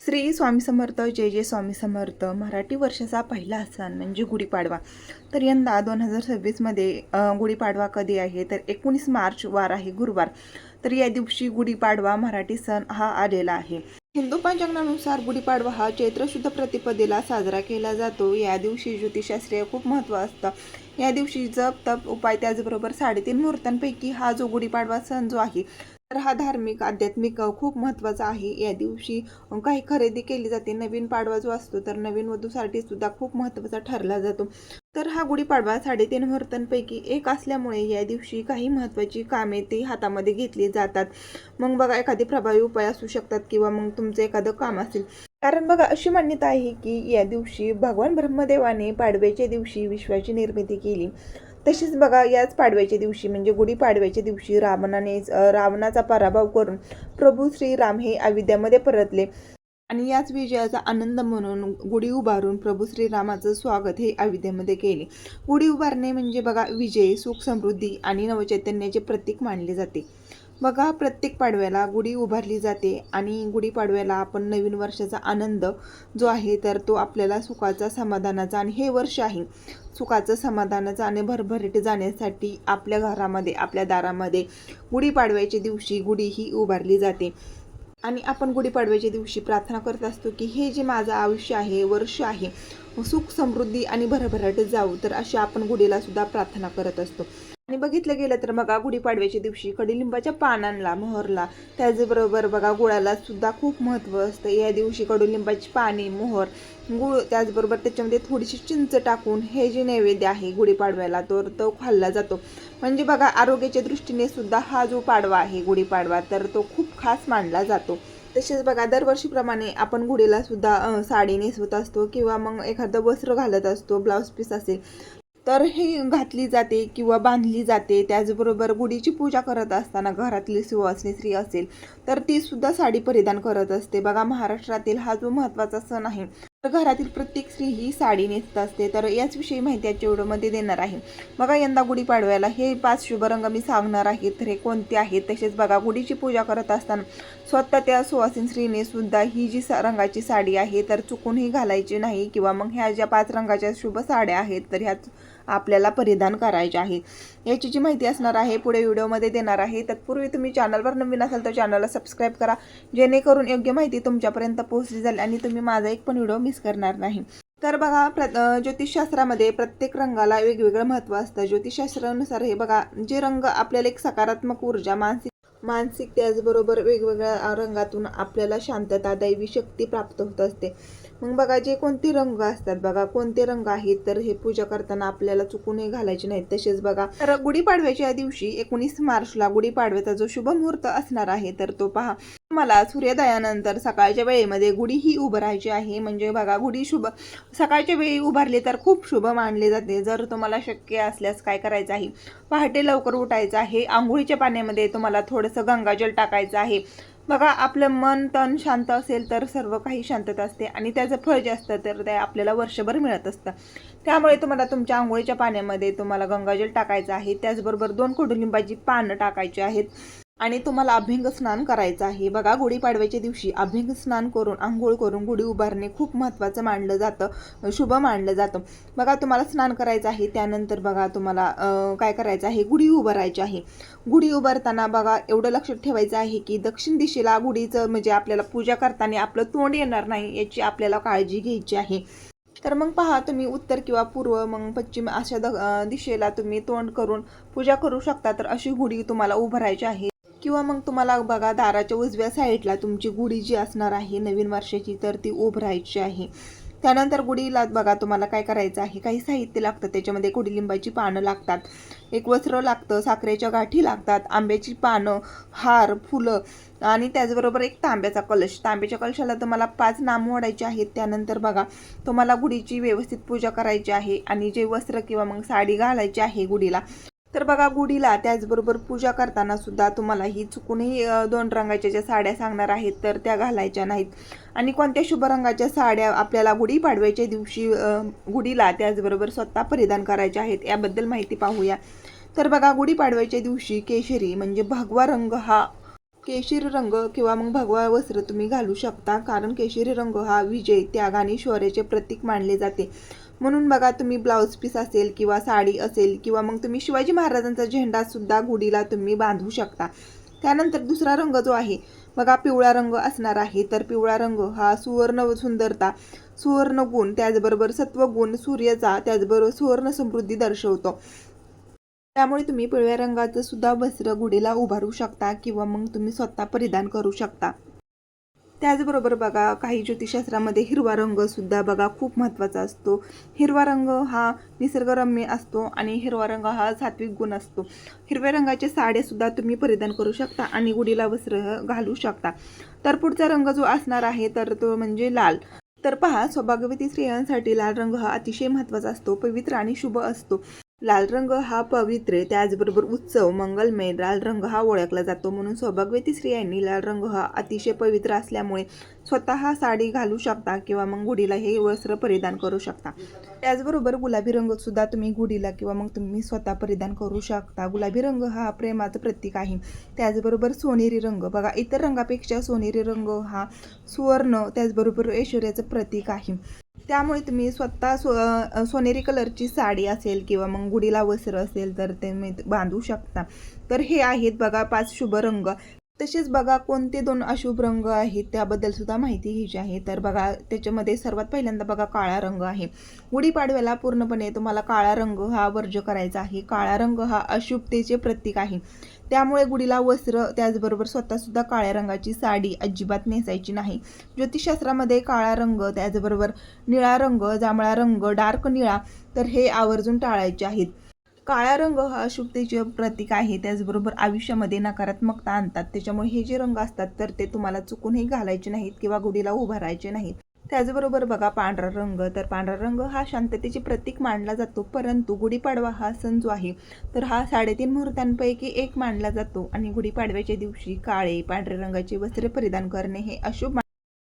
श्री स्वामी समर्थ. जय जय स्वामी समर्थ. मराठी वर्षाचा पहिला सण म्हणजे गुढीपाडवा. तर यंदा 2026मध्ये गुढीपाडवा कधी आहे तर 19 मार्च वार आहे गुरुवार. तर या दिवशी गुढीपाडवा मराठी सण हा आलेला आहे. हिंदू पंचांगानुसार गुढीपाडवा हा चैत्र शुद्ध प्रतिपदेला साजरा केला जातो. या दिवशी ज्योतिषशास्त्रीय खूप महत्त्व असतं. या दिवशी जप तप उपाय त्याचबरोबर 3.5 मुहूर्तांपैकी हा जो गुढीपाडवा सण जो आहे तर हा धार्मिक आध्यात्मिक खूप महत्त्वाचा आहे. या दिवशी काही खरेदी केली जाते. नवीन पाडवा जो असतो तर नवीन वधूसाठी सुद्धा खूप महत्त्वाचा ठरला जातो. तर हा गुढीपाडवा 3.5 मुहूर्तांपैकी एक असल्यामुळे या दिवशी काही महत्त्वाची कामे ती हातामध्ये घेतली जातात. मग बघा, एखादी प्रभावी उपाय असू शकतात किंवा मग तुमचं एखादं काम असेल. कारण बघा, अशी मान्यता आहे की या दिवशी भगवान ब्रह्मदेवाने पाडव्याच्या दिवशी विश्वाची निर्मिती केली. तशीच बघा, याच पाडव्याच्या दिवशी म्हणजे गुढीपाडव्याच्या दिवशी रावणाचा पराभव करून प्रभू श्रीराम हे अयोध्येमध्ये परतले आणि याच विजयाचा आनंद म्हणून गुढी उभारून प्रभू श्रीरामाचं स्वागत हे अयोध्येमध्ये केले. गुढी उभारणे म्हणजे बघा विजय, सुख, समृद्धी आणि नवचैतन्याचे प्रतीक मानले जाते. बघा, प्रत्येक पाडव्याला गुढी उभारली जाते आणि गुढीपाडव्याला आपण नवीन वर्षाचा आनंद जो आहे तर तो आपल्याला सुखाचा, समाधानाचा आणि हे वर्ष आहे सुखाचं, समाधानाचं आणि भरभराट जाण्यासाठी आपल्या घरामध्ये, आपल्या दारामध्ये गुढीपाडव्याच्या दिवशी गुढी ही उभारली जाते. आणि आपण गुढीपाडव्याच्या दिवशी प्रार्थना करत असतो की हे जे माझं आयुष्य आहे, वर्ष आहे, सुख, समृद्धी आणि भरभराट जाऊ. तर अशी आपण गुढीला सुद्धा प्रार्थना करत असतो. आणि बघितलं गेलं तर बघा, गुढीपाडव्याच्या दिवशी कडुलिंबाच्या पानांना, मोहरला, त्याचबरोबर बघा गुळाला सुद्धा खूप महत्त्व असतं. या दिवशी कडुलिंबाची पाने, मोहर, गुळ त्याचबरोबर त्याच्यामध्ये थोडीशी चिंच टाकून हे जे नैवेद्य आहे गुढीपाडव्याला तो खाल्ला जातो. म्हणजे बघा, आरोग्याच्या दृष्टीने सुद्धा हा जो पाडवा आहे गुढीपाडवा तर तो खूप खास मानला जातो. तसेच बघा, दरवर्षीप्रमाणे आपण गुढीला सुद्धा साडी नेसवत असतो किंवा मग एखादं वस्त्र घालत असतो, ब्लाऊज पीस असेल तर हे घातली जाते किंवा बांधली जाते. त्याचबरोबर गुढीची पूजा करत असताना घरातली सुवासिनी स्त्री असेल तर ती सुद्धा साडी परिधान करत असते. बघा, महाराष्ट्रातील हा जो महत्त्वाचा सण आहे तर घरातील प्रत्येक स्त्री ही साडी नेसत असते. तर याचविषयी माहिती आजच्या व्हिडिओमध्ये देणार आहे. बघा, यंदा गुढीपाडव्याला हे 5 शुभ रंग मी सांगणार आहे तर हे कोणते आहेत. तसेच बघा, गुढीची पूजा करत असताना स्वतः त्या सुवासिनी स्त्रीने सुद्धा ही जी रंगाची साडी आहे तर चुकूनही घालायची नाही किंवा मग ह्या ज्या 5 रंगाच्या शुभ साड्या आहेत तर ह्या आपल्याला परिधान करायचे आहे. याची जी माहिती असणार आहे पुढे व्हिडिओमध्ये देणार आहे. तत्पूर्वी तुम्ही चॅनलवर नवीन असाल तर चॅनलला सबस्क्राईब करा, जेणेकरून योग्य माहिती तुमच्यापर्यंत पोहोचली जाईल आणि तुम्ही माझा एक पण व्हिडिओ मिस करणार नाही. तर बघा, ज्योतिषशास्त्रामध्ये प्रत्येक रंगाला वेगवेगळं महत्त्व असतं. ज्योतिषशास्त्रानुसार हे बघा, जे रंग आपल्याला एक सकारात्मक ऊर्जा, मानसिक त्याचबरोबर वेगवेगळ्या रंगातून आपल्याला शांतता, दैवी शक्ती प्राप्त होत असते. मग बघा, जे कोणते रंग असतात, बघा कोणते रंग आहेत तर हे पूजा करताना आपल्याला चुकूनही घालायचे नाहीत. तसेच बघा, तर गुढीपाडव्याच्या दिवशी 19 मार्चला गुढीपाडव्याचा जो शुभ मुहूर्त असणार आहे तर तो पहा, मला सूर्योदयानंतर सकाळच्या वेळेमध्ये गुढी ही उभारायची आहे. म्हणजे बघा, गुढी सकाळच्या वेळी उभारली तर खूप शुभ मानले जाते. जर तुम्हाला शक्य असल्यास काय करायचं आहे, पहाटे लवकर उठायचं आहे. आंघोळीच्या पाण्यामध्ये तुम्हाला थोडंसं गंगाजल टाकायचं आहे. बघा, आपलं मन तन शांत असेल तर सर्व काही शांतता असते आणि त्याचं फळ जे असतं तर ते आपल्याला वर्षभर मिळत असतं. त्यामुळे तुम्हाला तुमच्या आंघोळीच्या पाण्यामध्ये तुम्हाला गंगाजल टाकायचं आहे. त्याचबरोबर 2 कडुलिंबाची पानं टाकायची आहेत आणि तुम्हाला अभ्यंग स्नान करायचं आहे. बघा, गुढीपाडव्याच्या दिवशी अभ्यंग स्नान करून आंघोळ करून गुढी उभारणे खूप महत्त्वाचं मानलं जातं, शुभ मानलं जातं. बघा, तुम्हाला स्नान करायचं आहे. त्यानंतर बघा, तुम्हाला काय करायचं आहे, गुढी उभारायची आहे. गुढी उभारताना बघा, एवढं लक्षात ठेवायचं आहे की दक्षिण दिशेला गुढीचं म्हणजे आपल्याला पूजा करताना आपलं तोंड येणार नाही याची आपल्याला काळजी घ्यायची आहे. तर मग पहा, तुम्ही उत्तर किंवा पूर्व मग पश्चिम अशा दिशेला तुम्ही तोंड करून पूजा करू शकता. तर अशी गुढी तुम्हाला उभारायची आहे. किंवा मग तुम्हाला बघा, दाराच्या उजव्या साईडला तुमची गुढी जी असणार आहे नवीन वर्षाची तर ती उभारायची आहे. त्यानंतर गुढीला बघा, तुम्हाला काय करायचं आहे, काही साहित्य लागतं. त्याच्यामध्ये कडुलिंबाची पानं लागतात, एक वस्त्र लागतं, साखरेच्या गाठी लागतात, आंब्याची पानं, हार, फुलं आणि त्याचबरोबर एक तांब्याचा कलश. तांब्याच्या कलशाला तुम्हाला 5 नाम ओढायचे आहेत. त्यानंतर बघा, तुम्हाला गुढीची व्यवस्थित पूजा करायची आहे आणि जे वस्त्र किंवा मग साडी घालायची आहे गुढीला. तर बघा, गुढीला त्याचबरोबर पूजा करताना सुद्धा तुम्हाला ही चुकूनही 2 रंगाच्या ज्या साड्या सांगणार आहेत तर त्या घालायच्या नाहीत. आणि कोणत्या शुभ रंगाच्या साड्या आपल्याला गुढीपाडव्याच्या दिवशी गुढीला त्याचबरोबर स्वतः परिधान करायच्या आहेत याबद्दल माहिती पाहूया. तर बघा, गुढीपाडव्याच्या दिवशी केशरी म्हणजे भगवा रंग हा केशरी रंग किंवा मग भगवा वस्त्र तुम्ही घालू शकता, कारण केशरी रंग हा विजय, त्याग आणि शौर्याचे प्रतीक मानले जाते. म्हणून बघा, तुम्ही ब्लाऊज पीस असेल किंवा साडी असेल किंवा मग तुम्ही शिवाजी महाराजांचा झेंडासुद्धा गुढीला तुम्ही बांधू शकता. त्यानंतर दुसरा रंग जो आहे बघा, पिवळा रंग असणार आहे. तर पिवळा रंग हा सुवर्ण सुंदरता, सुवर्ण गुण, त्याचबरोबर सत्वगुण, सूर्याचा, त्याचबरोबर सुवर्ण समृद्धी दर्शवतो. त्यामुळे तुम्ही पिवळ्या रंगाचं सुद्धा वस्त्र गुढीला उभारू शकता किंवा मग तुम्ही स्वतः परिधान करू शकता. त्याचबरोबर बघा, काही ज्योतिषशास्त्रामध्ये हिरवा रंग सुद्धा बघा खूप महत्त्वाचा असतो. हिरवा रंग हा निसर्गरम्य असतो आणि हिरवा रंग हा सात्विक गुण असतो. हिरव्या रंगाच्या साड्या सुद्धा तुम्ही परिधान करू शकता आणि गुढीला वस्त्र घालू शकता. तर पुढचा रंग जो असणार आहे तर तो म्हणजे लाल. तर पहा, सौभाग्यवती स्त्रियांसाठी लाल रंग हा अतिशय महत्त्वाचा असतो, पवित्र आणि शुभ असतो. लाल रंग हा पवित्र, त्याचबरोबर उत्सव, मंगलमय लाल रंग हा ओळखला जातो. म्हणून सौभाग्यवती स्त्रियांनी लाल रंग हा अतिशय पवित्र असल्यामुळे स्वतः साडी घालू शकता किंवा मग गुढीला हे वस्त्र परिधान करू शकता. त्याचबरोबर गुलाबी रंग सुद्धा तुम्ही गुढीला किंवा मग तुम्ही स्वतः परिधान करू शकता. गुलाबी रंग हा प्रेमाचं प्रतीक आहे. त्याचबरोबर सोनेरी रंग बघा, इतर रंगापेक्षा सोनेरी रंग हा सुवर्ण, त्याचबरोबर ऐश्वर्याचं प्रतीक आहे. त्यामुळे तुम्ही स्वतः सोनेरी कलरची साडी असेल किंवा मग गुढीला वस्त्र असेल तर ते बांधू शकता. तर हे आहेत बघा 5 शुभ रंग. तसेच बघा, कोणते 2 अशुभ रंग आहेत त्याबद्दल सुद्धा माहिती घ्यायची आहे. तर बघा, त्याच्यामध्ये सर्वात पहिल्यांदा बघा काळा रंग आहे. गुढीपाडव्याला पूर्णपणे तुम्हाला काळा रंग हा वर्ज्य करायचा आहे. काळा रंग हा अशुभतेचे प्रतीक आहे. त्यामुळे गुढीला वस्त्र, त्याचबरोबर स्वतःसुद्धा काळ्या रंगाची साडी अजिबात नेसायची नाही. ज्योतिषशास्त्रामध्ये काळा रंग, त्याचबरोबर निळा रंग, जांभळा रंग, डार्क निळा, तर हे आवर्जून टाळायचे आहेत. काळा रंग हा अशुभतेचे प्रतीक आहे, त्याचबरोबर आयुष्यामध्ये नकारात्मकता आणतात. त्याच्यामुळे हे जे रंग असतात तर ते तुम्हाला चुकूनही घालायचे नाहीत किंवा गुढीला उभारायचे नाहीत. त्याचबरोबर बघा पांढरा रंग, तर पांढरा रंग हा शांततेचे प्रतीक मानला जातो. परंतु गुढीपाडवा हा सण जो आहे तर हा 3.5 मुहूर्तांपैकी एक मानला जातो आणि गुढीपाडव्याच्या दिवशी काळे पांढऱ्या रंगाचे वस्त्र परिधान करणे हे अशुभ